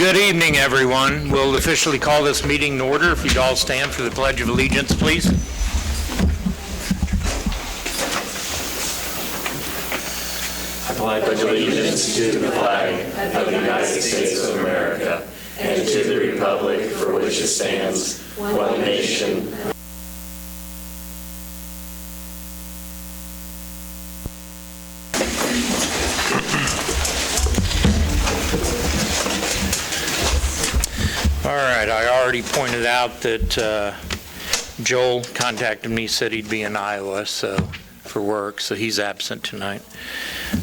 Good evening, everyone. We'll officially call this meeting in order. If you'd all stand for the Pledge of Allegiance, please. I pledge allegiance to the flag of the United States of America and to the republic for which it stands, one nation. All right, I already pointed out that Joel contacted me, said he'd be in Iowa for work, so he's absent tonight.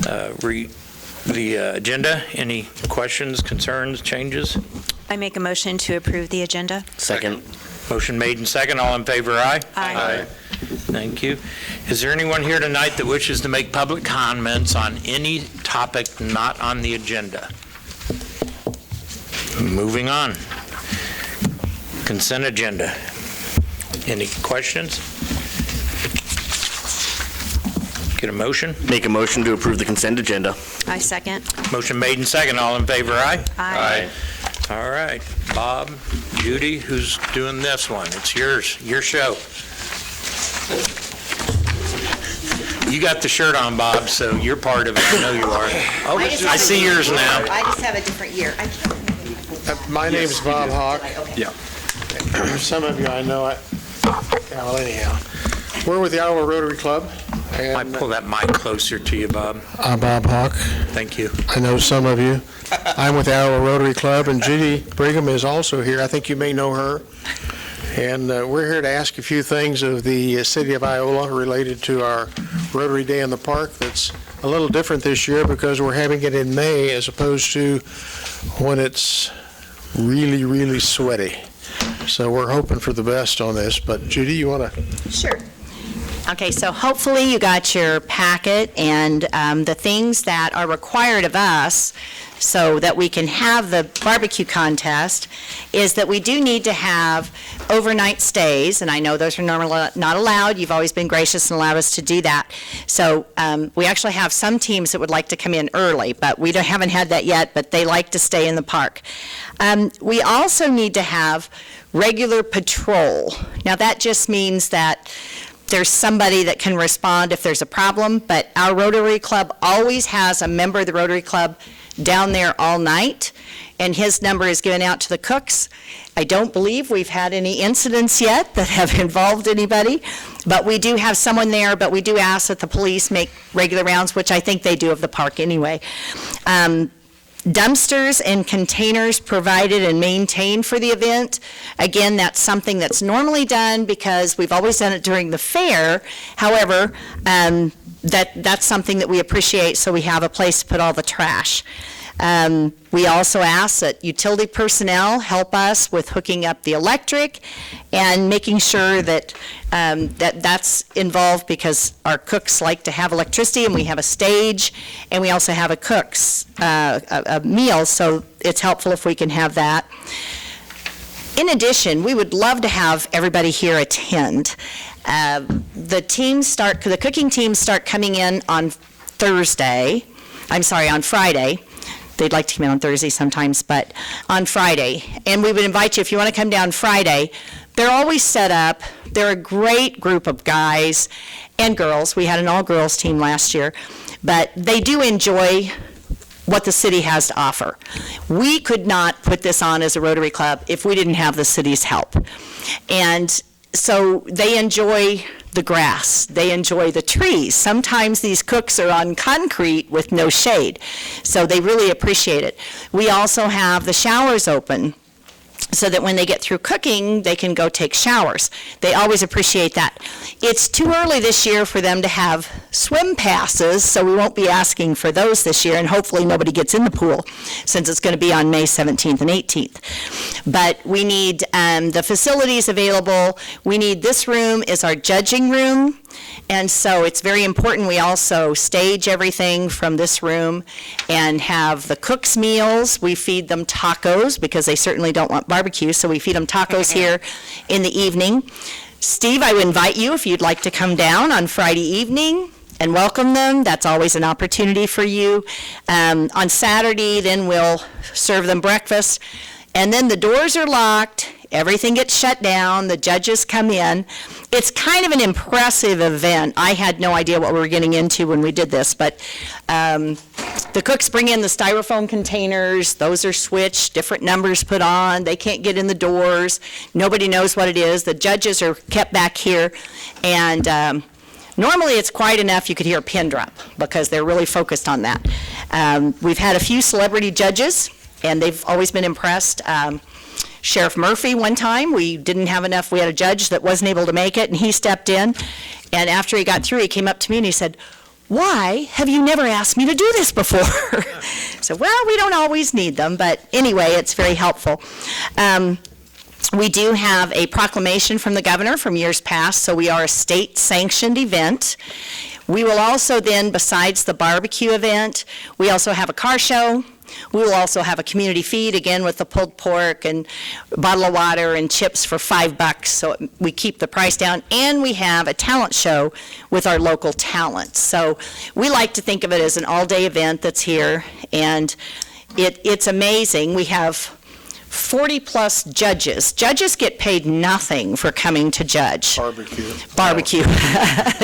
The agenda, any questions, concerns, changes? I make a motion to approve the agenda. Second. Motion made and second. All in favor, aye? Aye. Thank you. Is there anyone here tonight that wishes to make public comments on any topic not on the agenda? Moving on. Consent agenda. Any questions? Get a motion? Make a motion to approve the consent agenda. I second. Motion made and second. All in favor, aye? Aye. All right. Bob, Judy, who's doing this one? It's yours, your show. You got the shirt on, Bob, so you're part of it. I know you are. Oh, I see yours now. I just have a different year. My name's Bob Hawk. Yeah. Some of you I know. Well, anyhow, we're with the Iola Rotary Club. I pull that mic closer to you, Bob. I'm Bob Hawk. Thank you. I know some of you. I'm with the Iola Rotary Club, and Judy Brigham is also here. I think you may know her. And we're here to ask a few things of the city of Iola related to our Rotary Day in the Park. That's a little different this year because we're having it in May as opposed to when it's really, really sweaty. So we're hoping for the best on this. But Judy, you want to? Sure. Okay, so hopefully you got your packet and the things that are required of us so that we can have the barbecue contest is that we do need to have overnight stays, and I know those are normally not allowed. You've always been gracious and allowed us to do that. So we actually have some teams that would like to come in early, but we haven't had that yet, but they like to stay in the park. We also need to have regular patrol. Now that just means that there's somebody that can respond if there's a problem, but our Rotary Club always has a member of the Rotary Club down there all night, and his number is given out to the cooks. I don't believe we've had any incidents yet that have involved anybody, but we do have someone there, but we do ask that the police make regular rounds, which I think they do of the park anyway. Dumpsters and containers provided and maintained for the event. Again, that's something that's normally done because we've always done it during the fair. However, that's something that we appreciate, so we have a place to put all the trash. We also ask that utility personnel help us with hooking up the electric and making sure that that's involved because our cooks like to have electricity, and we have a stage, and we also have a meal, so it's helpful if we can have that. In addition, we would love to have everybody here attend. The cooking teams start coming in on Friday. They'd like to come in on Thursday sometimes, but on Friday. And we would invite you, if you want to come down Friday, they're always set up. They're a great group of guys and girls. We had an all-girls team last year, but they do enjoy what the city has to offer. We could not put this on as a Rotary Club if we didn't have the city's help. And so they enjoy the grass, they enjoy the trees. Sometimes these cooks are on concrete with no shade, so they really appreciate it. We also have the showers open so that when they get through cooking, they can go take showers. They always appreciate that. It's too early this year for them to have swim passes, so we won't be asking for those this year, and hopefully nobody gets in the pool since it's going to be on May 17th and 18th. But we need the facilities available. We need this room is our judging room. And so it's very important we also stage everything from this room and have the cooks' meals. We feed them tacos because they certainly don't want barbecue, so we feed them tacos here in the evening. Steve, I would invite you if you'd like to come down on Friday evening and welcome them. That's always an opportunity for you. On Saturday, then we'll serve them breakfast, and then the doors are locked. Everything gets shut down. The judges come in. It's kind of an impressive event. I had no idea what we were getting into when we did this, but the cooks bring in the styrofoam containers. Those are switched, different numbers put on. They can't get in the doors. Nobody knows what it is. The judges are kept back here, and normally it's quiet enough you could hear a pin drop because they're really focused on that. We've had a few celebrity judges, and they've always been impressed. Sheriff Murphy, one time, we didn't have enough, we had a judge that wasn't able to make it, and he stepped in, and after he got through, he came up to me and he said, "Why have you never asked me to do this before?" So, well, we don't always need them, but anyway, it's very helpful. We do have a proclamation from the governor from years past, so we are a state-sanctioned event. We will also then, besides the barbecue event, we also have a car show. We will also have a community feed, again, with the pulled pork and a bottle of water and chips for $5, so we keep the price down. And we have a talent show with our local talents. So we like to think of it as an all-day event that's here, and it's amazing. We have 40-plus judges. Judges get paid nothing for coming to judge. Barbecue.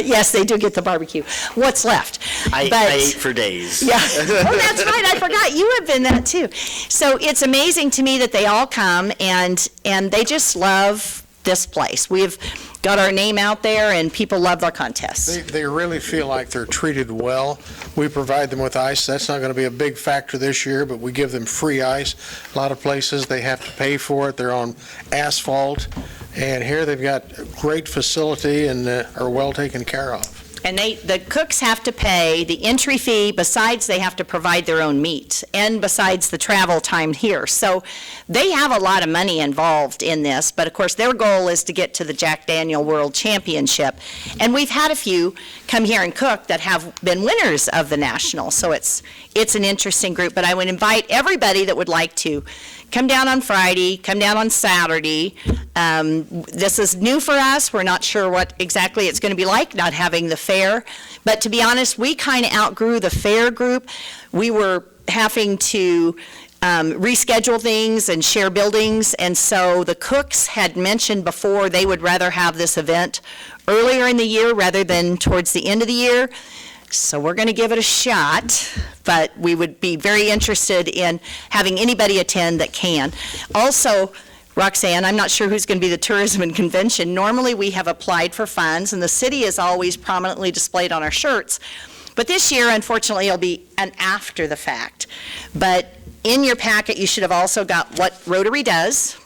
Yes, they do get the barbecue. What's left? I ate for days. Yeah. Oh, that's right. I forgot. You have been that too. So it's amazing to me that they all come, and they just love this place. We've got our name out there, and people love our contests. They really feel like they're treated well. We provide them with ice. That's not going to be a big factor this year, but we give them free ice. A lot of places, they have to pay for it. They're on asphalt, and here they've got a great facility and are well taken care of. And the cooks have to pay the entry fee, besides they have to provide their own meat, and besides the travel time here. So they have a lot of money involved in this, but of course their goal is to get to the Jack Daniel World Championship. And we've had a few come here and cook that have been winners of the national, so it's an interesting group. But I would invite everybody that would like to come down on Friday, come down on Saturday. This is new for us. We're not sure what exactly it's going to be like, not having the fair. But to be honest, we kind of outgrew the fair group. We were having to reschedule things and share buildings, and so the cooks had mentioned before they would rather have this event earlier in the year rather than towards the end of the year. So we're going to give it a shot, but we would be very interested in having anybody attend that can. Also, Roxanne, I'm not sure who's going to be the tourism and convention. Normally, we have applied for funds, and the city is always prominently displayed on our shirts. But this year, unfortunately, it'll be an after the fact. But in your packet, you should have also got what Rotary does.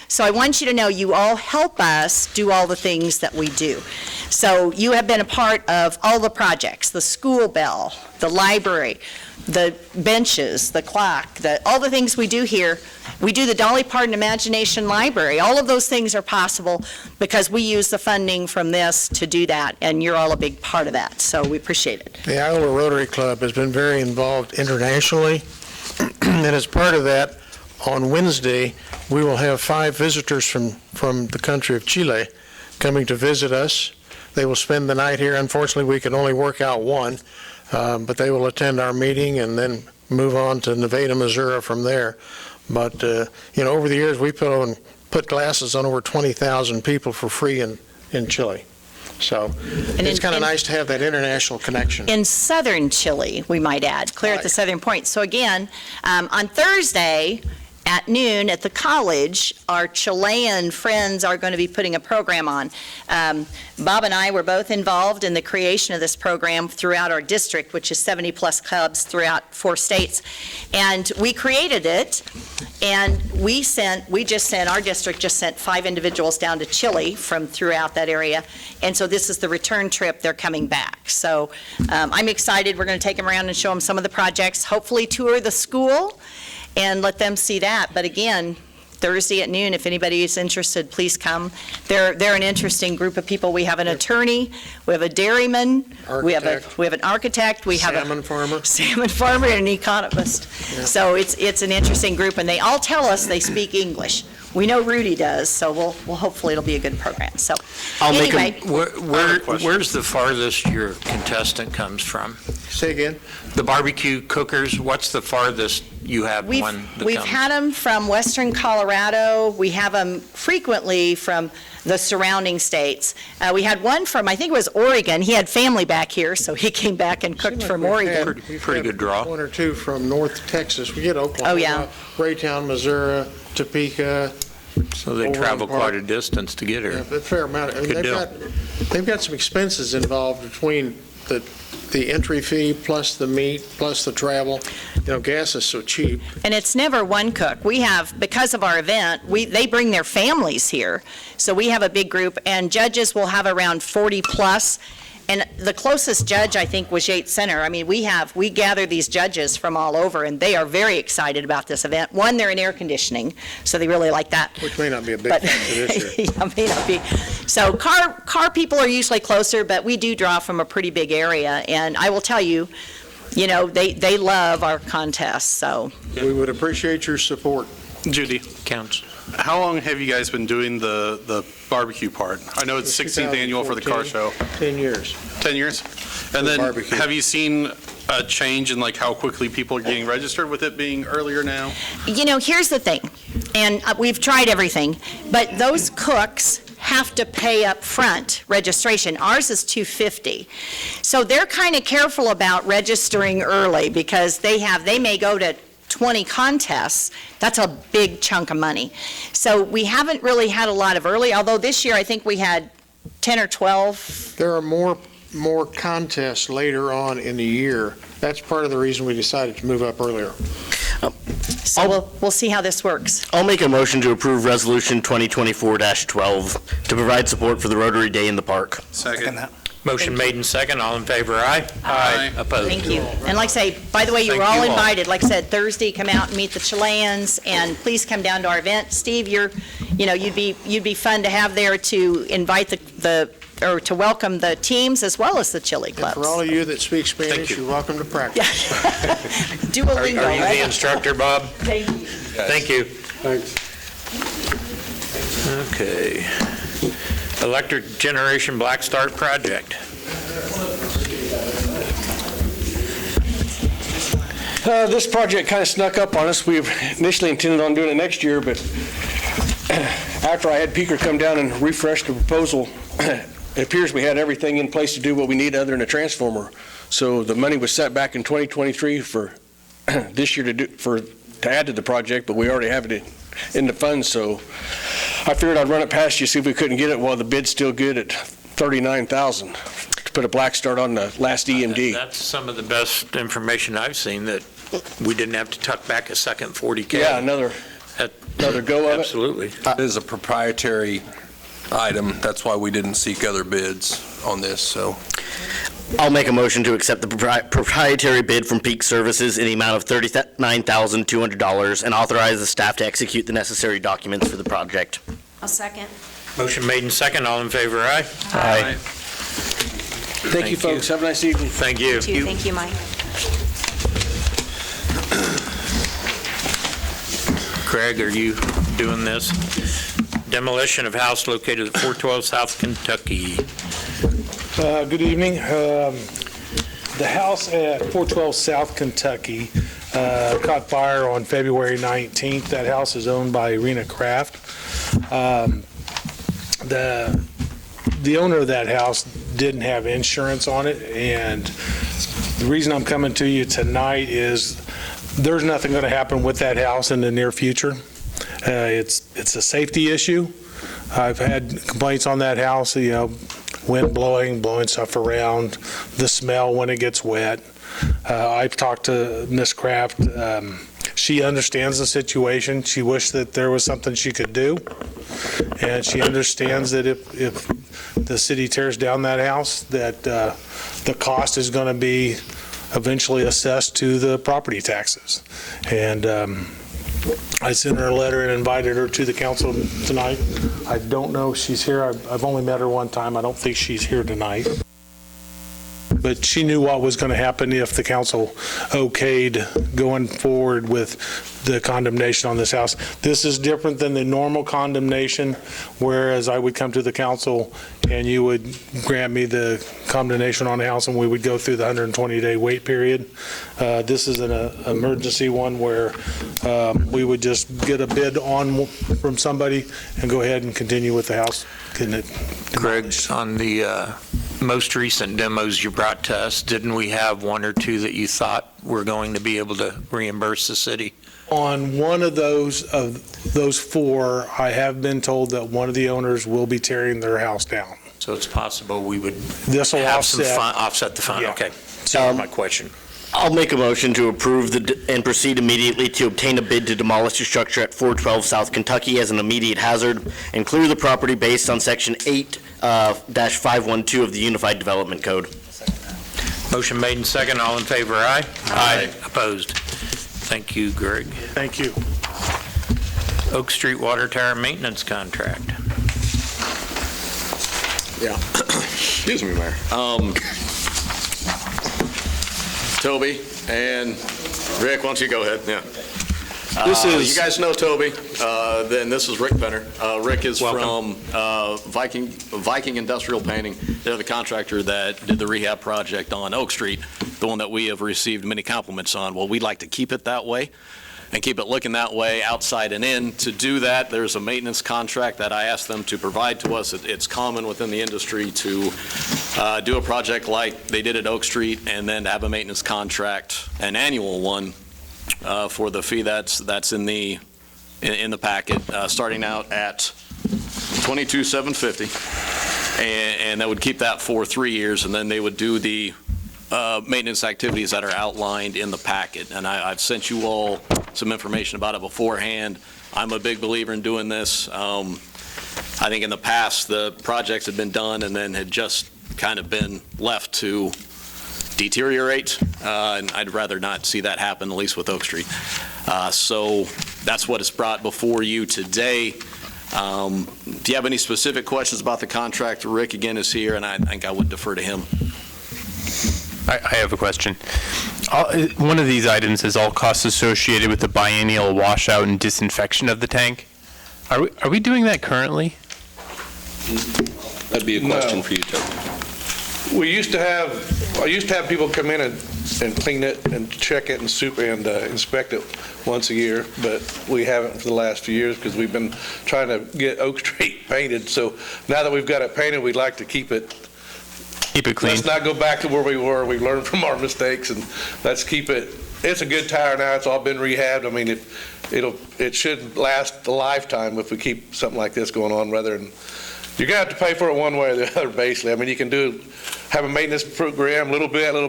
So I want you to know you all help us do all the things that we do. So you have been a part of all the projects, the school bell, the library, the benches, the clock, all the things we do here. We do the Dolly Parton Imagination Library. All of those things are possible because we use the funding from this to do that, and you're all a big part of that, so we appreciate it. The Iola Rotary Club has been very involved internationally, and as part of that, on Wednesday, we will have 5 visitors from the country of Chile coming to visit us. They will spend the night here. Unfortunately, we can only work out one, but they will attend our meeting and then move on to Nevada, Missouri from there. But, over the years, we put glasses on over 20,000 people for free in Chile. So it's kind of nice to have that international connection. In southern Chile, we might add, clear at the southern point. So again, on Thursday at noon at the college, our Chilean friends are going to be putting a program on. Bob and I were both involved in the creation of this program throughout our district, which is 70-plus clubs throughout 4 states. And we created it, and our district just sent 5 individuals down to Chile from throughout that area. And so this is the return trip. They're coming back. So I'm excited. We're going to take them around and show them some of the projects, hopefully tour the school, and let them see that. But again, Thursday at noon, if anybody is interested, please come. They're an interesting group of people. We have an attorney, we have a dairyman, we have an architect, we have salmon farmer, and an economist. Yeah. So it's an interesting group, and they all tell us they speak English. we know Rudy does, so we'll hopefully it'll be a good program. So I'll make anyway, Where's the farthest your contestant comes from? Say again? The barbecue cookers, what's the farthest you have one that we've comes? had them from western Colorado. We have them frequently from the surrounding states. We had one from, I think it was Oregon. He had family back here, so he came back and cooked from Oregon. Pretty good draw. One or two from North Texas. We get Oklahoma. Oh, yeah. Raytown, Missouri, Topeka. So they Overland travel Park. quite a distance to get Yeah, here. a fair amount. I mean, Good deal. they've got some expenses involved between the entry fee plus the meat plus the travel. You know, gas is so cheap. And it's never one cook. We have, because of our event, they bring their families here. So we have a big group, and judges will have around 40 plus. And the closest judge, I think, was Yates Center. I mean, we gather these judges from all over, and they are very excited about this event. One, they're in air conditioning, so they really like that. Which may not be a big But, factor this year. yeah, may not be. So car people are usually closer, but we do draw from a pretty big area. And I will tell you, you know, they love our contests, so. We would appreciate your support. Judy, Counts. how long have you guys been doing the barbecue part? I know it's 16th annual for the car show. 10 years. 10 years? And then, barbecue. have you seen a change in like how quickly people are getting registered with it being earlier now? You know, here's the thing, and we've tried everything, but those cooks have to pay up front registration. Ours is $250. So they're kind of careful about registering early because they may go to 20 contests. That's a big chunk of money. So we haven't really had a lot of early, although this year I think we had 10 or 12. There are more contests later on in the year. That's part of the reason we decided to move up earlier. So we'll see how this works. I'll make a motion to approve Resolution 2024-12 to provide support for the Rotary Day in the Park. Second. Motion made and second, all in favor, aye? Aye. Opposed? Thank you. And like I say, by the way, you were Thank all you all. invited. Like I said, Thursday, come out and meet the Chileans, and please come down to our event. Steve, you'd be fun to have there to invite or to welcome the teams as well as the chili And clubs. for all of you that speak Spanish, you. you're welcome to practice. Duolingo, Are you the right? instructor, Bob? Thank you. Thank you. Thanks. Okay. Electric Generation Black Start Project. This project kind of snuck up on us. We initially intended on doing it next year, but after I had Peaker come down and refresh the proposal, it appears we had everything in place to do what we need other than a transformer. So the money was set back in 2023 for this year to add to the project, but we already have it in the funds. So I figured I'd run it past you, see if we couldn't get it while the bid's still good at $39,000 to put a black start on the last EMD. That's some of the best information I've seen, that we didn't have to tuck back a second 40K. Yeah, another go of it. Absolutely. It is a proprietary item. That's why we didn't seek other bids on this, so. I'll make a motion to accept the proprietary bid from Peak Services in the amount of $39,200 and authorize the staff to execute the necessary documents for the project. I'll second. Motion made and second, all in favor, aye? Aye. Thank you, folks. Have a nice evening. Thank you. Thank you, Mike. Craig, are you doing this? Demolition of house located at 412 South Kentucky. Good evening. The house at 412 South Kentucky caught fire on February 19th. That house is owned by Irina Kraft. The owner of that house didn't have insurance on it, and the reason I'm coming to you tonight is there's nothing going to happen with that house in the near future. It's a safety issue. I've had complaints on that house, wind blowing stuff around, the smell when it gets wet. I've talked to Ms. Kraft. She understands the situation. She wished that there was something she could do. And she understands that if the city tears down that house, that the cost is going to be eventually assessed to the property taxes. And I sent her a letter and invited her to the council tonight. I don't know if she's here. I've only met her one time. I don't think she's here tonight. But she knew what was going to happen if the council okayed going forward with the condemnation on this house. This is different than the normal condemnation, whereas I would come to the council and you would grant me the condemnation on the house and we would go through the 120-day wait period. This is an emergency one where we would just get a bid on from somebody and go ahead and continue with the house. Greg, on the most recent demos you brought to us, didn't we have one or two that you thought were going to be able to reimburse the city? On one of those four, I have been told that one of the owners will be tearing their house down. So it's possible we would This will have some offset. fun, offset the fund, Yeah. okay. So my question. I'll make a motion to approve and proceed immediately to obtain a bid to demolish the structure at 412 South Kentucky as an immediate hazard and clear the property based on Section 8-512 of the Unified Development Code. Motion made and second, all in favor, aye? Aye. Opposed? Thank you, Greg. Thank you. Oak Street Water Tower Maintenance Contract. Yeah. Excuse me, Mayor. Toby and Rick, why don't you go ahead? Yeah. You guys know Toby. Then this is Rick Penner. Rick is Welcome. from Viking Industrial Painting. They're the contractor that did the rehab project on Oak Street, the one that we have received many compliments on. Well, we'd like to keep it that way and keep it looking that way outside and in. To do that, there's a maintenance contract that I asked them to provide to us. It's common within the industry to do a project like they did at Oak Street and then have a maintenance contract, an annual one, for the fee that's in the packet, starting out at $22,750, and that would keep that for 3 years, and then they would do the maintenance activities that are outlined in the packet. And I've sent you all some information about it beforehand. I'm a big believer in doing this. I think in the past, the projects had been done and then had just kind of been left to deteriorate, and I'd rather not see that happen, at least with Oak Street. So that's what is brought before you today. Do you have any specific questions about the contract? Rick, again, is here, and I think I would defer to him. I have a question. One of these items is all costs associated with the biennial washout and disinfection of the tank. Are we doing that currently? That'd be a question for you, Toby. I used to have people come in and clean it and check it and inspect it once a year, but we haven't for the last few years because we've been trying to get Oak Street painted. So now that we've got it painted, we'd like to keep it clean. Let's not go back to where we were. We learned from our mistakes, and let's keep it. It's a good tire now. It's all been rehabbed. I mean, it should last a lifetime if we keep something like this going on, rather than you're going to have to pay for it one way or the other, basically. I mean, you can have a maintenance program, little bit, or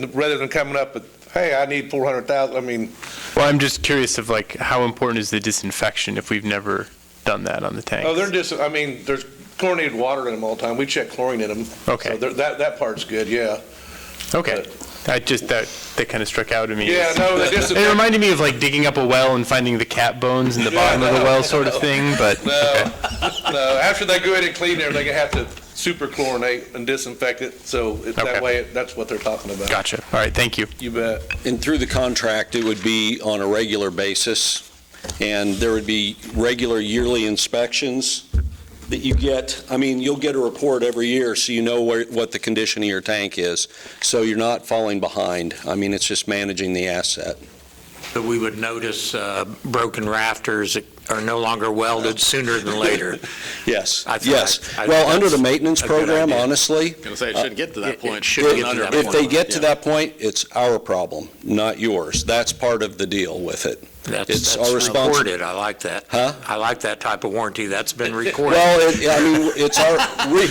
rather than coming up with, hey, I need 400,000. I mean. Well, I'm just curious of like how important is the disinfection if we've never done that on the tank? Oh, there's chlorinated water in them all the time. We check chlorine in them. Okay. So that part's good, yeah. Okay. That kind of struck out to me. Yeah, no, it reminded me of like digging up a well and finding the cat bones in the bottom of the well sort of thing, but. No, after they go ahead and clean everything, they have to super chlorinate and disinfect it, so that way, that's what they're talking about. Gotcha. All right, thank you. You bet. And through the contract, it would be on a regular basis, and there would be regular yearly inspections that you get. I mean, you'll get a report every year so you know what the condition of your tank is, so you're not falling behind. I mean, it's just managing the asset. So we would notice broken rafters that are no longer welded sooner than later. Yes, I well, under the maintenance program, honestly. I was going to say, it shouldn't get to that point. If they get to that point, it's our problem, not yours. That's part of the deal with it. It's our responsibility. Recorded. I like that. Huh? I like that type of warranty. That's been recorded. Well, it's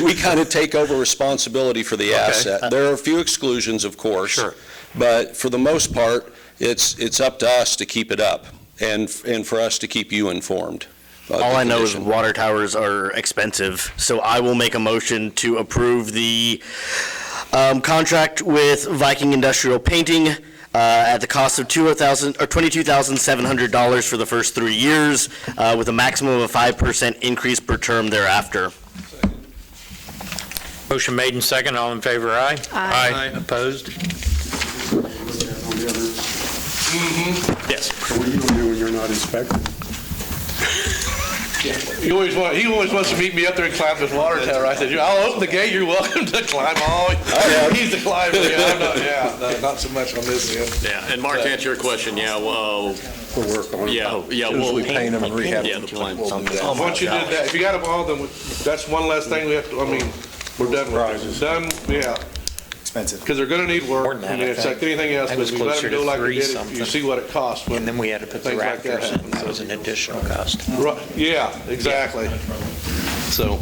we kind of take over responsibility for the asset. There are a few exclusions, of course. Sure. But for the most part, it's up to us to keep it up and for us to keep you informed. All I know is water towers are expensive, so I will make a motion to approve the contract with Viking Industrial Painting at the cost of $22,700 for the first 3 years, with a maximum of 5% increase per term thereafter. Motion made and second. All in favor, aye? Aye. Opposed? Yes. What are you going to do when you're they're not inspected. He always wants to meet me up there and climb this water tower. I said, I'll open the gate, you're welcome to climb all. He's the climber, not so much on this end. Yeah, and Mark, to answer your question, We'll work on it. yeah, Usually paint them and rehab them. the plan. Once you did that, if you got them all, then that's one less thing we have to, we're done with it. Done, yeah. Expensive. Because they're gonna need work. More than that, It's I like think. anything else, I but was we let closer them to go like we three did, something. you see what it costs. And then we had to put the things like that rafters in. happen, That so. was an additional cost. Right, yeah, exactly. So.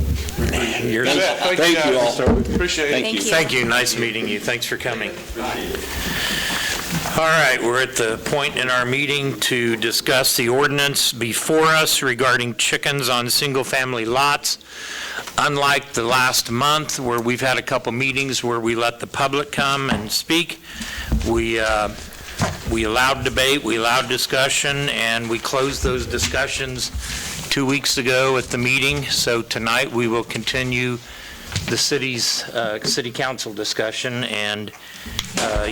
Yours- Thank you all. Appreciate it. Thank you. Thank you, nice meeting you, thanks for coming. All right, we're at the point in our meeting to discuss the ordinance before us regarding chickens on single-family lots. Unlike the last month, where we've had a couple meetings where we let the public come and speak, we allowed debate, we allowed discussion, and we closed those discussions 2 weeks ago at the meeting. So tonight, we will continue the city council discussion, and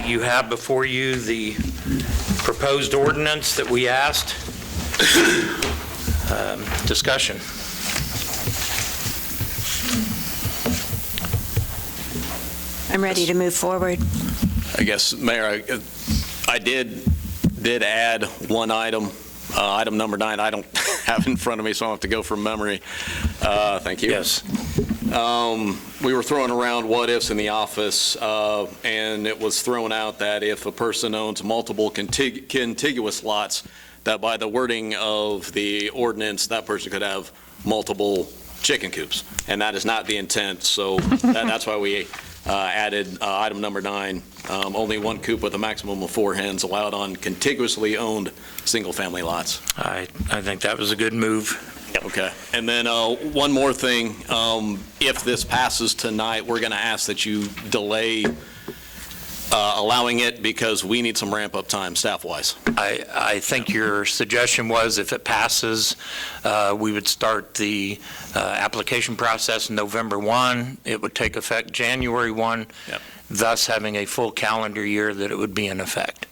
you have before you the proposed ordinance that we asked. Discussion. I'm ready to move forward. I guess, Mayor, I did add one item, item number 9. I don't have it in front of me, so I'll have to go from memory. Thank you. Yes. We were throwing around what-ifs in the office, and it was thrown out that if a person owns multiple contiguous lots, that by the wording of the ordinance, that person could have multiple chicken coops, and that is not the intent, so that's why we added item number 9, only one coop with a maximum of 4 hens allowed on contiguously owned single-family lots. I think that was a good move. Okay. And then one more thing, if this passes tonight, we're going to ask that you delay allowing it because we need some ramp-up time staff-wise. I think your suggestion was if it passes, we would start the application process November 1. It would take effect January 1, Yep. thus having a full calendar year that it would be in effect.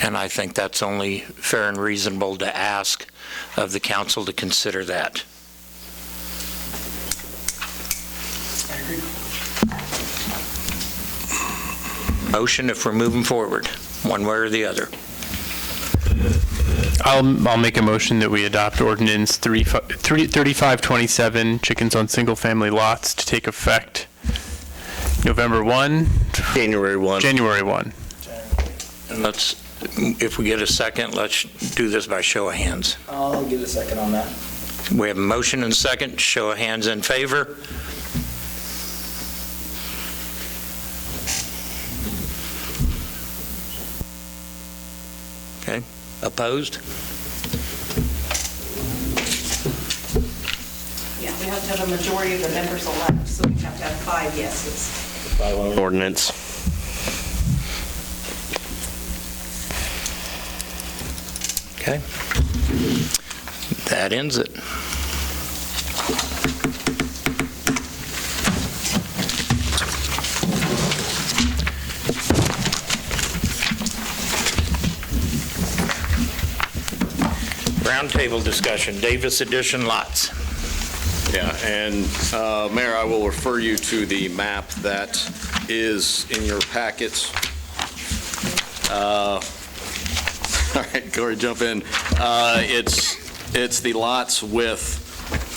And I think that's only fair and reasonable to ask of the council to consider that. Motion if we're moving forward, one way or the other. I'll make a motion that we adopt ordinance 3527, chickens on single-family lots, to take effect November 1. January 1. January 1. And let's, if we get a second, let's do this by show of hands. I'll give a second on that. We have a motion and a second, show of hands in favor. Okay, opposed? Yeah, we have to have a majority of the members elect, so we have to have 5 yeses. Ordinance. Okay. That ends it. Roundtable discussion, Davis Edition lots. Yeah, and Mayor, I will refer you to the map that is in your packets. All right, Corey, jump in. It's the lots with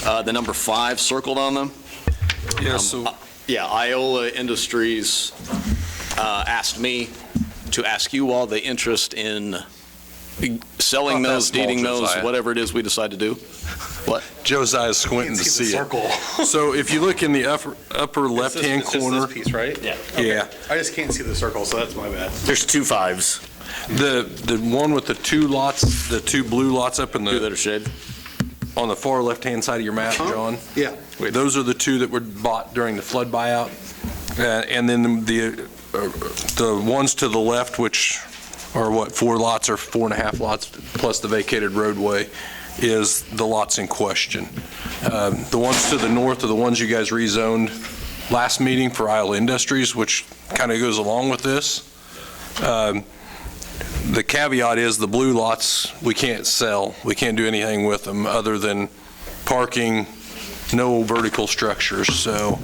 the number 5 circled on them. Yeah, so Yeah, Iola Industries asked me to ask you all the interest in selling Not that those, small, deeding those, Josiah. whatever it is we decide to do. What? Josiah's squinting to see it. So if you look in the upper left-hand corner. This piece, right? Yeah. Yeah. I just can't see the circle, so that's my bad. There's 2 5s. The one with the 2 lots, the 2 blue lots up in Two that the, are shaded. on the far left-hand side of your map, John. Yeah. Those are the 2 that were bought during the flood buyout. And then the ones to the left, which are what, 4 lots or 4.5 lots, plus the vacated roadway, is the lots in question. The ones to the north are the ones you guys rezoned last meeting for Iola Industries, which kind of goes along with this. the caveat is the blue lots, we can't sell. We can't do anything with them other than parking, no vertical structures. So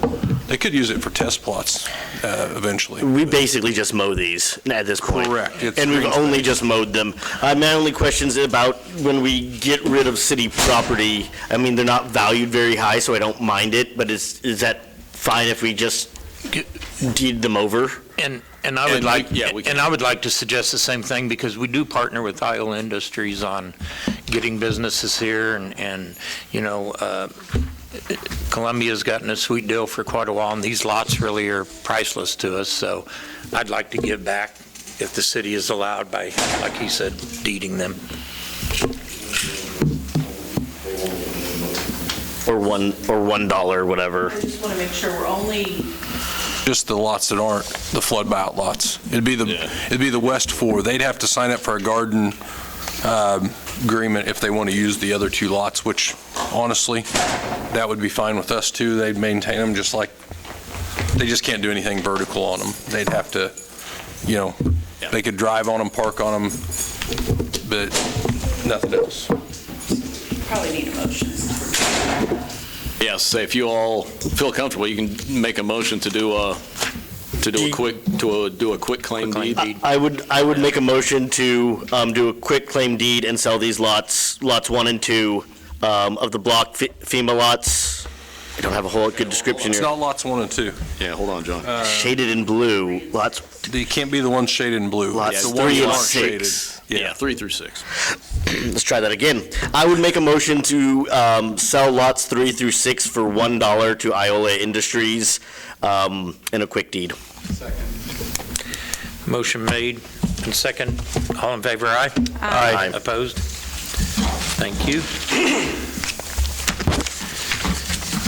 they could use it for test plots eventually. We basically just mow these at this point. Correct. It's And we've green only space. just mowed them. My only question is about when we get rid of city property. I mean, they're not valued very high, so I don't mind it, but is that fine if we just deed them over? And I would And like, we- yeah, we can- and I would like to suggest the same thing, because we do partner with Iola Industries on getting businesses here, and Columbia's gotten a sweet deal for quite a while, and these lots really are priceless to us, so I'd like to give back if the city is allowed by, like he said, deeding them. Or $1, whatever. I just want to make sure we're only, Just the lots that aren't the flood buyout lots. It'd be the west four. They'd have to sign up for a garden agreement if they want to use the other 2 lots, which honestly, that would be fine with us too. They'd maintain them just like, they just can't do anything vertical on them. They'd have to, they could drive on them, park on them, but nothing else. probably need a motion. Yes, say if you all feel comfortable, you can make a motion to do a quick claim deed. I would make a motion to do a quick claim deed and sell these lots 1 and 2 of the block FEMA lots. I don't have a whole good description It's here. not lots 1 and 2. Yeah, hold on, John. Shaded in blue, lots. They can't be the ones shaded in blue. Lots It's the 3 ones that and aren't shaded. 6. Yeah, 3 through 6. Let's try that again. I would make a motion to sell lots 3 through 6 for $1 to Iola Industries in a quick deed. Motion made and second. All in favor, aye? Aye. Opposed? Thank you.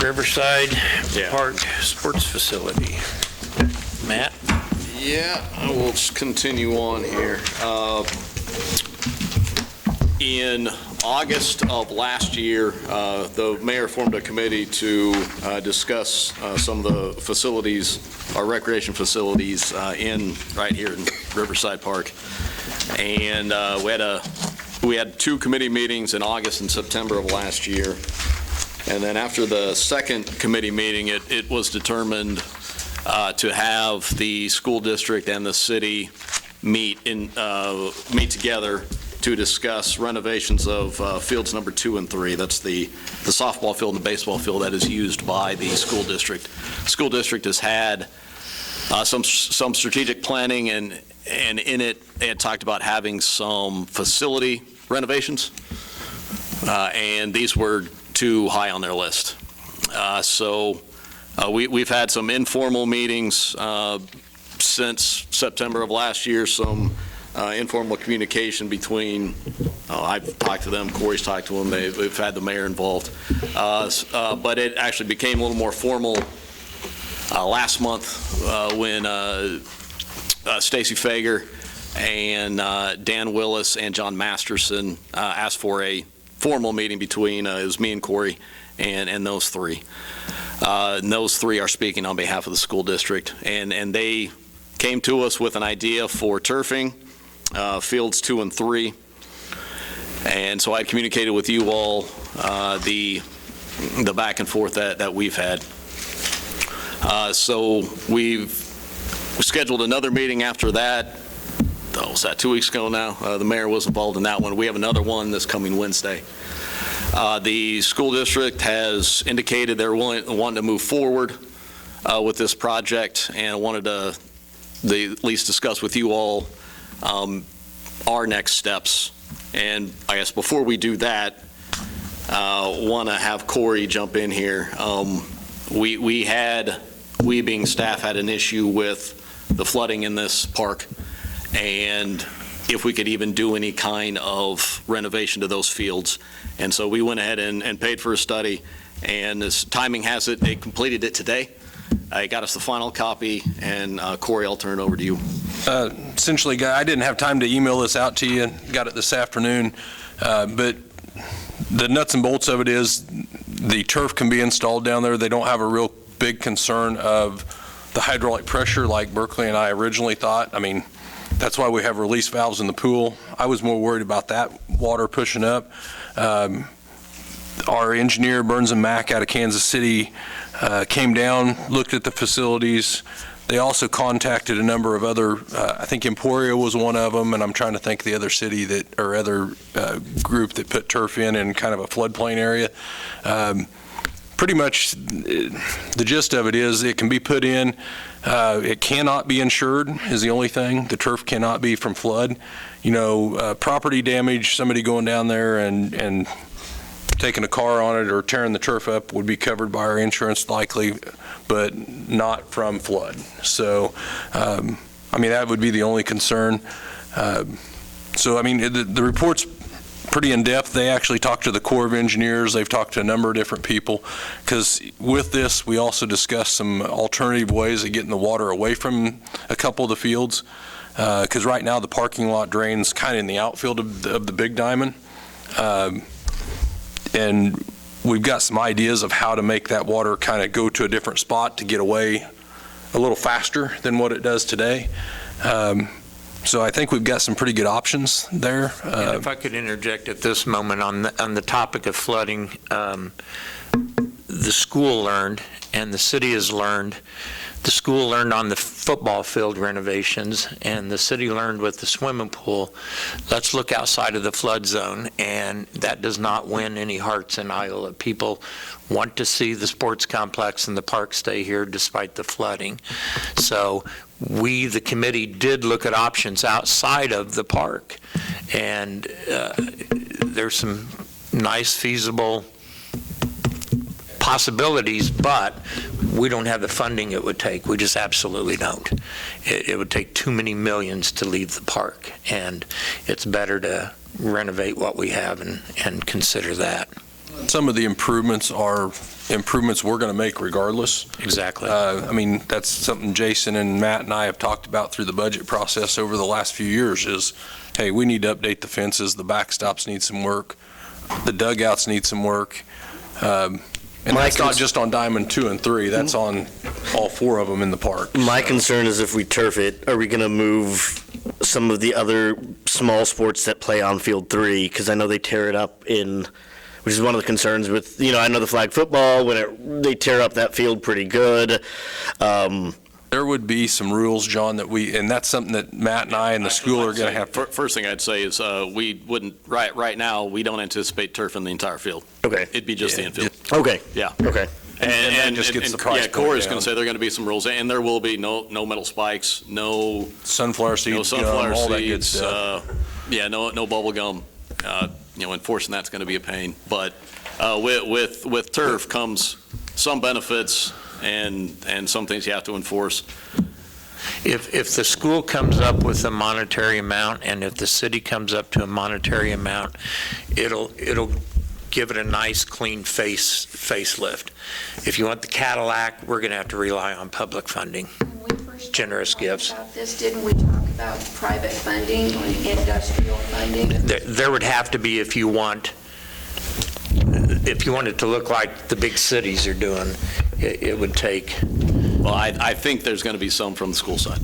Riverside Park Sports Facility. Matt? Yeah, I will just continue on here. In August of last year, the mayor formed a committee to discuss some of the facilities, our recreation facilities right here in Riverside Park. And we had 2 committee meetings in August and September of last year. And then after the second committee meeting, it was determined to have the school district and the city meet together to discuss renovations of fields number 2 and 3. That's the softball field and the baseball field that is used by the school district. School district has had some strategic planning, and in it, they had talked about having some facility renovations, and these were too high on their list. So we've had some informal meetings since September of last year, some informal communication between, I've talked to them, Corey's talked to them, they've had the mayor involved. But it actually became a little more formal last month when Stacy Fager and Dan Willis and John Masterson asked for a formal meeting between, it was me and Corey and those 3. And those 3 are speaking on behalf of the school district, and they came to us with an idea for turfing fields 2 and 3. And so I communicated with you all the back and forth that we've had. So we scheduled another meeting after that. Was that 2 weeks ago now? The mayor was involved in that one. We have another one this coming Wednesday. The school district has indicated they're wanting to move forward with this project, and wanted to at least discuss with you all our next steps. And I guess before we do that, want to have Corey jump in here. We being staff had an issue with the flooding in this park, and if we could even do any kind of renovation to those fields. And so we went ahead and paid for a study, and as timing has it, they completed it today. It got us the final copy, and Corey, I'll turn it over to you. Essentially, I didn't have time to email this out to you, got it this afternoon, but the nuts and bolts of it is the turf can be installed down there. They don't have a real big concern of the hydraulic pressure like Berkeley and I originally thought. I mean, That's why we have release valves in the pool. I was more worried about that water pushing up. Our engineer, Burns and Mack out of Kansas City, came down, looked at the facilities. They also contacted a number of other, I think Emporia was one of them, and I'm trying to think the other city that, or other group that put turf in kind of a floodplain area. Pretty much the gist of it is it can be put in. It cannot be insured is the only thing. The turf cannot be from flood. Property damage, somebody going down there and taking a car on it or tearing the turf up would be covered by our insurance likely, but not from flood. So, that would be the only concern. The report's pretty in-depth. They actually talked to the Corps of Engineers. They've talked to a number of different people, because with this, we also discussed some alternative ways of getting the water away from a couple of the fields, because right now the parking lot drains kind of in the outfield of the Big Diamond. And we've got some ideas of how to make that water kind of go to a different spot to get away a little faster than what it does today. So I think we've got some pretty good options there. And if I could interject at this moment on the topic of flooding, the school learned and the city has learned. The school learned on the football field renovations, and the city learned with the swimming pool. Let's look outside of the flood zone, and that does not win any hearts in Iola. People want to see the sports complex and the park stay here despite the flooding. So we, the committee, did look at options outside of the park, and there's some nice feasible possibilities, but we don't have the funding it would take. We just absolutely don't. It would take too many millions to leave the park, and it's better to renovate what we have and consider that. Some of the improvements are improvements we're going to make regardless. Exactly. That's something Jason and Matt and I have talked about through the budget process over the last few years is, hey, we need to update the fences, the backstops need some work, the dugouts need some work. And that's not just on Diamond 2 and 3, that's on all 4 of them in the park. My concern is if we turf it, are we going to move some of the other small sports that play on Field 3? Because I know they tear it up which is one of the concerns with, I know the flag football, they tear up that field pretty good. There would be some rules, John, and that's something that Matt and I and the school are going to have. First thing I'd say is we wouldn't, right now, we don't anticipate turf in the entire field. Okay. It'd be just the infield. Okay. Yeah. Okay. And that just gets the price point Corps is down. going to say there are going to be some rules, and there will be no metal spikes, no sunflower seeds, all that good stuff. No bubble gum. Enforcing that's going to be a pain. But with turf comes some benefits and some things you have to enforce. If the school comes up with a monetary amount, and if the city comes up to a monetary amount, it'll give it a nice, clean facelift. If you want the Cadillac, we're going to have to rely on public funding, generous gifts. About this, didn't we talk about private funding, industrial funding? There would have to be if you want it to look like the big cities are doing, it would take. Well, I think there's going to be some from the school side.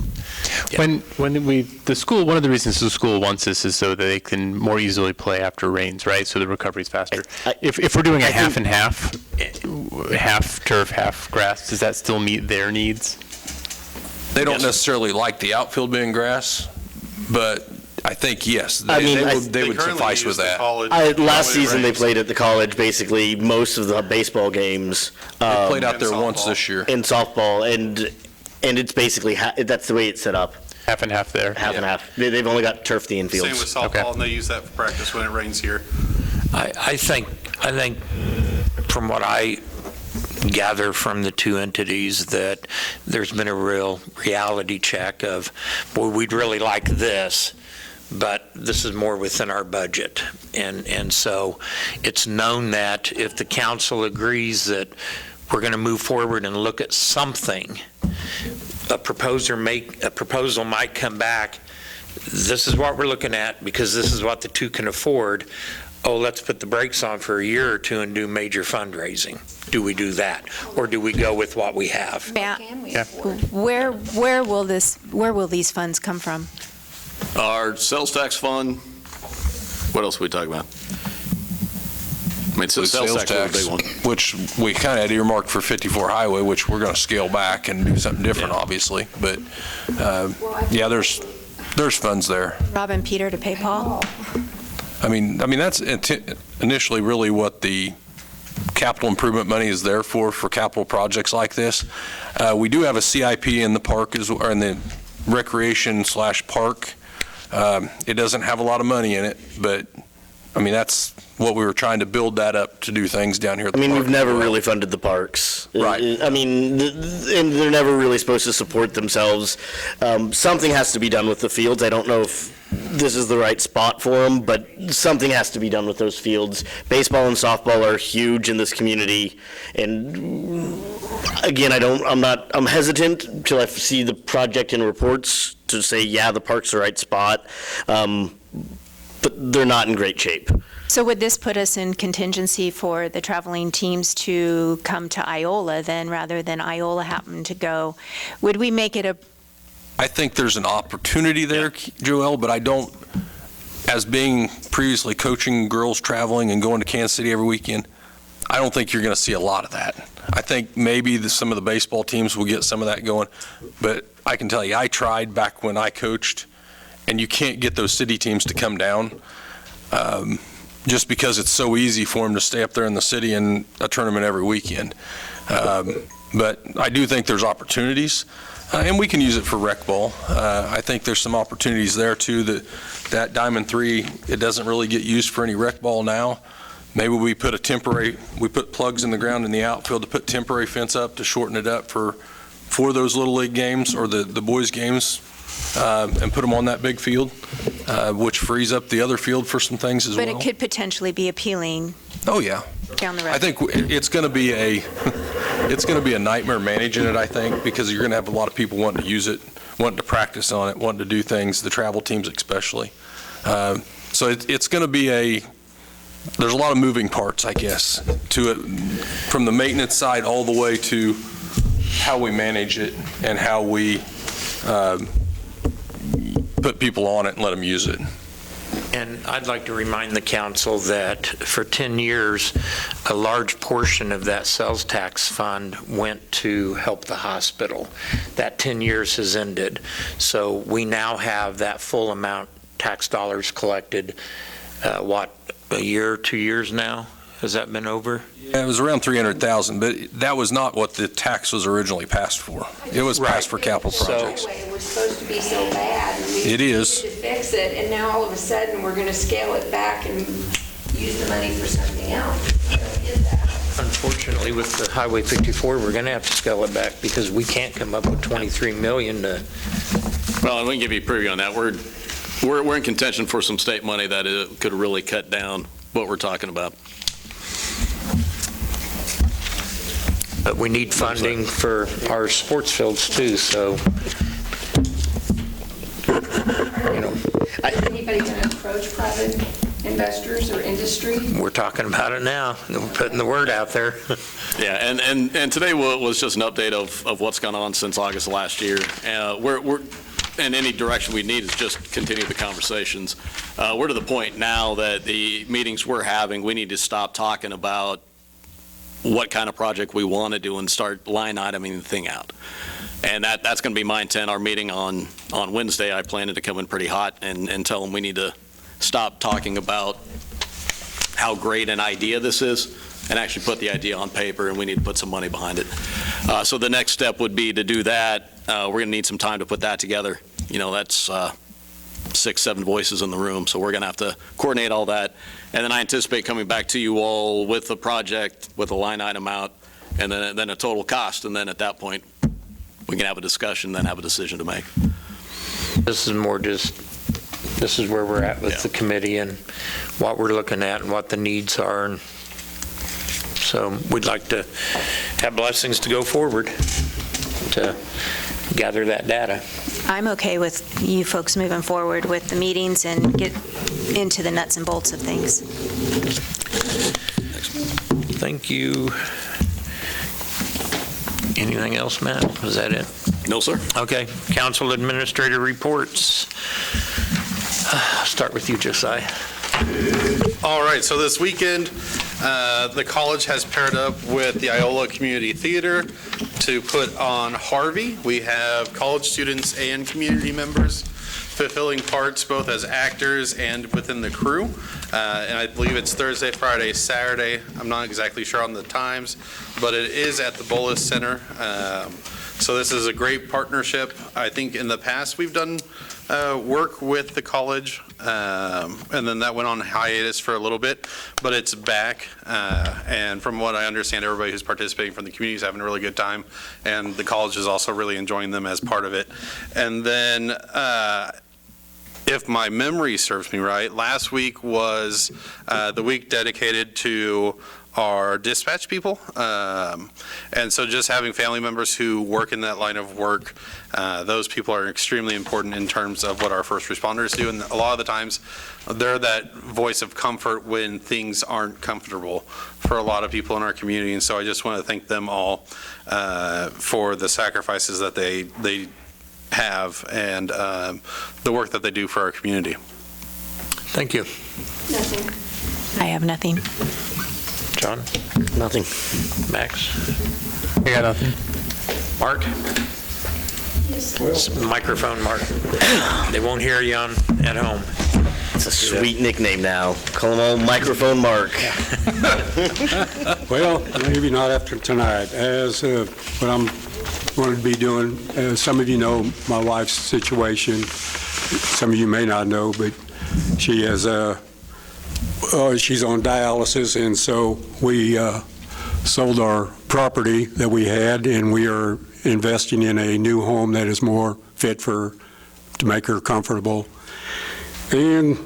Yeah. One of the reasons the school wants this is so that they can more easily play after rains, right? So the recovery's faster. If we're doing a half and half, half turf, half grass, does that still meet their needs? They don't necessarily like the outfield being grass, but I think, yes, they would suffice with that. Last season they played at the college, basically, most of the baseball games. They played out there once this year. In softball, and it's basically, that's the way it's set up. Half and half there? Half and half. They've only got turf the infields. Same with softball, and they use that for practice when it rains here. I think from what I gather from the two entities that there's been a real reality check of, boy, we'd really like this, but this is more within our budget. And so it's known that if the council agrees that we're going to move forward and look at something, a proposal might come back, this is what we're looking at because this is what the two can afford. Oh, let's put the brakes on for a year or two and do major fundraising. Do we do that? Or do we go with what we have? Matt, where will these funds come from? Our sales tax fund, what else are we talking about? I mean, The sales tax is a big one. which we kind of had earmarked for 54 Highway, which we're going to scale back and do something different, obviously. But, yeah, there's funds there. Rob and Peter to pay Paul? I mean, that's initially really what the capital improvement money is there for capital projects like this. We do have a CIP in the park, or in the recreation/park. It doesn't have a lot of money in it, but, I mean, that's what we were trying to build that up to do things down here at the I mean, park. we've never really funded the parks. Right. I mean, and they're never really supposed to support themselves. Something has to be done with the fields. I don't know if this is the right spot for them, but something has to be done with those fields. Baseball and softball are huge in this community, and again, I'm hesitant until I see the project and reports to say, yeah, the park's the right spot, but they're not in great shape. So would this put us in contingency for the traveling teams to come to Iola then, rather than Iola happen to go? Would we make it I think there's an opportunity there, Joelle, but I don't, as being previously coaching girls traveling and going to Kansas City every weekend, I don't think you're going to see a lot of that. I think maybe some of the baseball teams will get some of that going, but I can tell you, I tried back when I coached, and you can't get those city teams to come down. Just because it's so easy for them to stay up there in the city in a tournament every weekend. But I do think there's opportunities, and we can use it for rec ball. I think there's some opportunities there too, that Diamond 3, it doesn't really get used for any rec ball now. Maybe we put plugs in the ground in the outfield to put temporary fence up to shorten it up for those Little League games or the boys' games. And put them on that big field, which frees up the other field for some things as well. But it could potentially be appealing. Oh, yeah. Down the road. I think it's going to be a nightmare managing it, I think, because you're going to have a lot of people wanting to use it, wanting to practice on it, wanting to do things, the travel teams especially. So it's going to be there's a lot of moving parts, I guess, to it, from the maintenance side all the way to how we manage it and how we put people on it and let them use it. And I'd like to remind the council that for 10 years, a large portion of that sales tax fund went to help the hospital. That 10 years has ended. So we now have that full amount, tax dollars collected, a year, 2 years now? Has that been over? Yeah, it was around 300,000, but that was not what the tax was originally passed for. It was passed for capital projects. It was supposed to be so bad. And It is. We needed to fix it, and now all of a sudden, we're going to scale it back and use the money for something else. We don't get that. Unfortunately, with the Highway 54, we're going to have to scale it back because we can't come up with 23 million to. Well, and we can give you a preview on that. We're in contention for some state money that could really cut down what we're talking about. But we need funding for our sports fields too, so, Is anybody going to approach private investors or industry? we're talking about it now. We're putting the word out there. Yeah, and today was just an update of what's gone on since August of last year. We're in any direction we need is just continue the conversations. We're to the point now that the meetings we're having, we need to stop talking about what kind of project we want to do and start line iteming the thing out. And that's going to be my intent. Our meeting on Wednesday, I plan to come in pretty hot and tell them we need to stop talking about how great an idea this is and actually put the idea on paper, and we need to put some money behind it. So the next step would be to do that. We're going to need some time to put that together. That's 6-7 voices in the room, so we're going to have to coordinate all that. And then I anticipate coming back to you all with the project, with a line item out, and then a total cost. And then at that point, we can have a discussion, then have a decision to make. This is more just, this is where we're at with the committee and what we're looking at and what the needs are. And so we'd like to have blessings to go forward to gather that data. I'm okay with you folks moving forward with the meetings and get into the nuts and bolts of things. Thank you. Anything else, Matt? Was that it? No, sir. Okay. Council administrator reports. Start with you, Josiah. All right, so this weekend, the college has paired up with the Iola Community Theater to put on Harvey. We have college students and community members fulfilling parts both as actors and within the crew. And I believe it's Thursday, Friday, Saturday. I'm not exactly sure on the times, but it is at the Bolus Center. So this is a great partnership. I think in the past we've done work with the college, and then that went on hiatus for a little bit, but it's back. And from what I understand, everybody who's participating from the community is having a really good time, and the college is also really enjoying them as part of it. And then, if my memory serves me right, last week was the week dedicated to our dispatch people. And so just having family members who work in that line of work, those people are extremely important in terms of what our first responders do. And a lot of the times, they're that voice of comfort when things aren't comfortable for a lot of people in our community. And so I just want to thank them all for the sacrifices that they have and the work that they do for our community. Thank you. I have nothing. John? Nothing. Max? I got nothing. Mark? Microphone, Mark. They won't hear you at home. It's a sweet nickname now. Call him old Microphone Mark. Well, maybe not after tonight. As what I'm going to be doing, as some of you know my wife's situation. Some of you may not know, but she has she's on dialysis, and so we sold our property that we had, and we are investing in a new home that is more fit to make her comfortable. And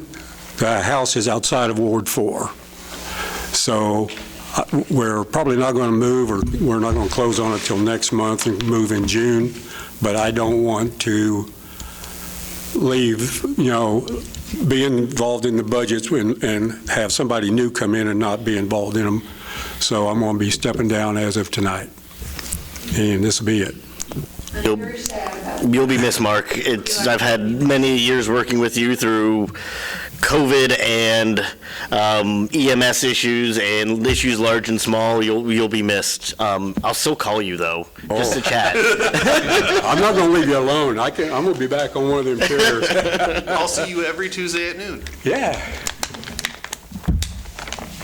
the house is outside of Ward 4. So we're probably not going to move, or we're not going to close on it till next month and move in June, but I don't want to leave, be involved in the budgets and have somebody new come in and not be involved in them. So I'm going to be stepping down as of tonight. And this will be it. You'll be missed, Mark. I've had many years working with you through COVID and EMS issues and issues large and small. You'll be missed. I'll still call you though, just to chat. I'm not going to leave you alone. I'm going to be back on one of them chairs. I'll see you every Tuesday at noon. Yeah.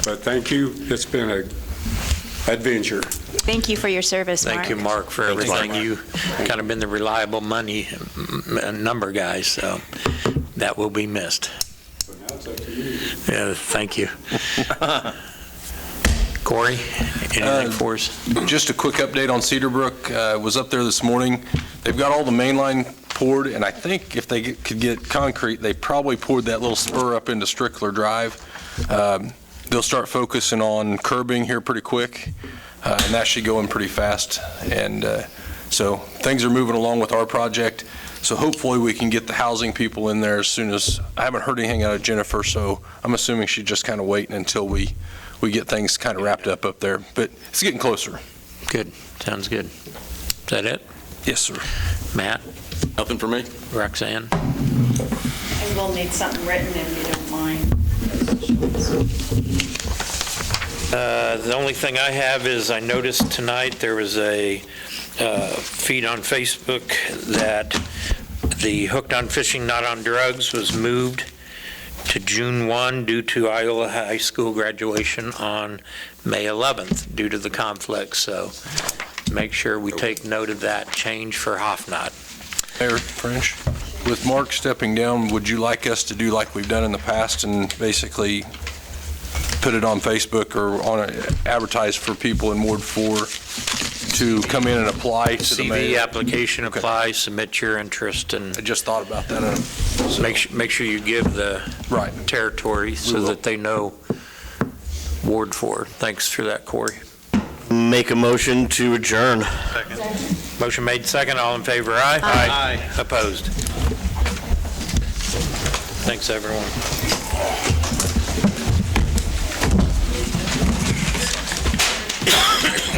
But thank you. It's been an adventure. Thank you for your service, Mark. Thank you, Mark, for everything. You kind of been the reliable money number guy, so that will be missed. Yeah, thank you. Corey, anything for us? Just a quick update on Cedarbrook. Was up there this morning. They've got all the main line poured, and I think if they could get concrete, they probably poured that little spur up into Strickler Drive. They'll start focusing on curbing here pretty quick, and that should go in pretty fast. And so things are moving along with our project. So hopefully we can get the housing people in there as soon as, I haven't heard anything out of Jennifer, so I'm assuming she's just kind of waiting until we get things kind of wrapped up there. But it's getting closer. Good. Sounds good. Is that it? Yes, sir. Matt? Nothing for me. Roxanne? And we'll need something written if you don't mind. The only thing I have is I noticed tonight there was a feed on Facebook that the Hooked on Fishing, Not on Drugs was moved to June 1 due to Iola High School graduation on May 11th due to the conflict. So make sure we take note of that change for Hoffnot. Mayor French, with Mark stepping down, would you like us to do like we've done in the past and basically put it on Facebook or advertise for people in Ward 4 to come in and apply to the mayor? CV application, apply, submit your interest, and I just thought about that. make sure you give the territory so that they know Ward 4. Thanks for that, Corey. Make a motion to adjourn. Second. Motion made second. All in favor, aye? Aye. Opposed? Thanks, everyone.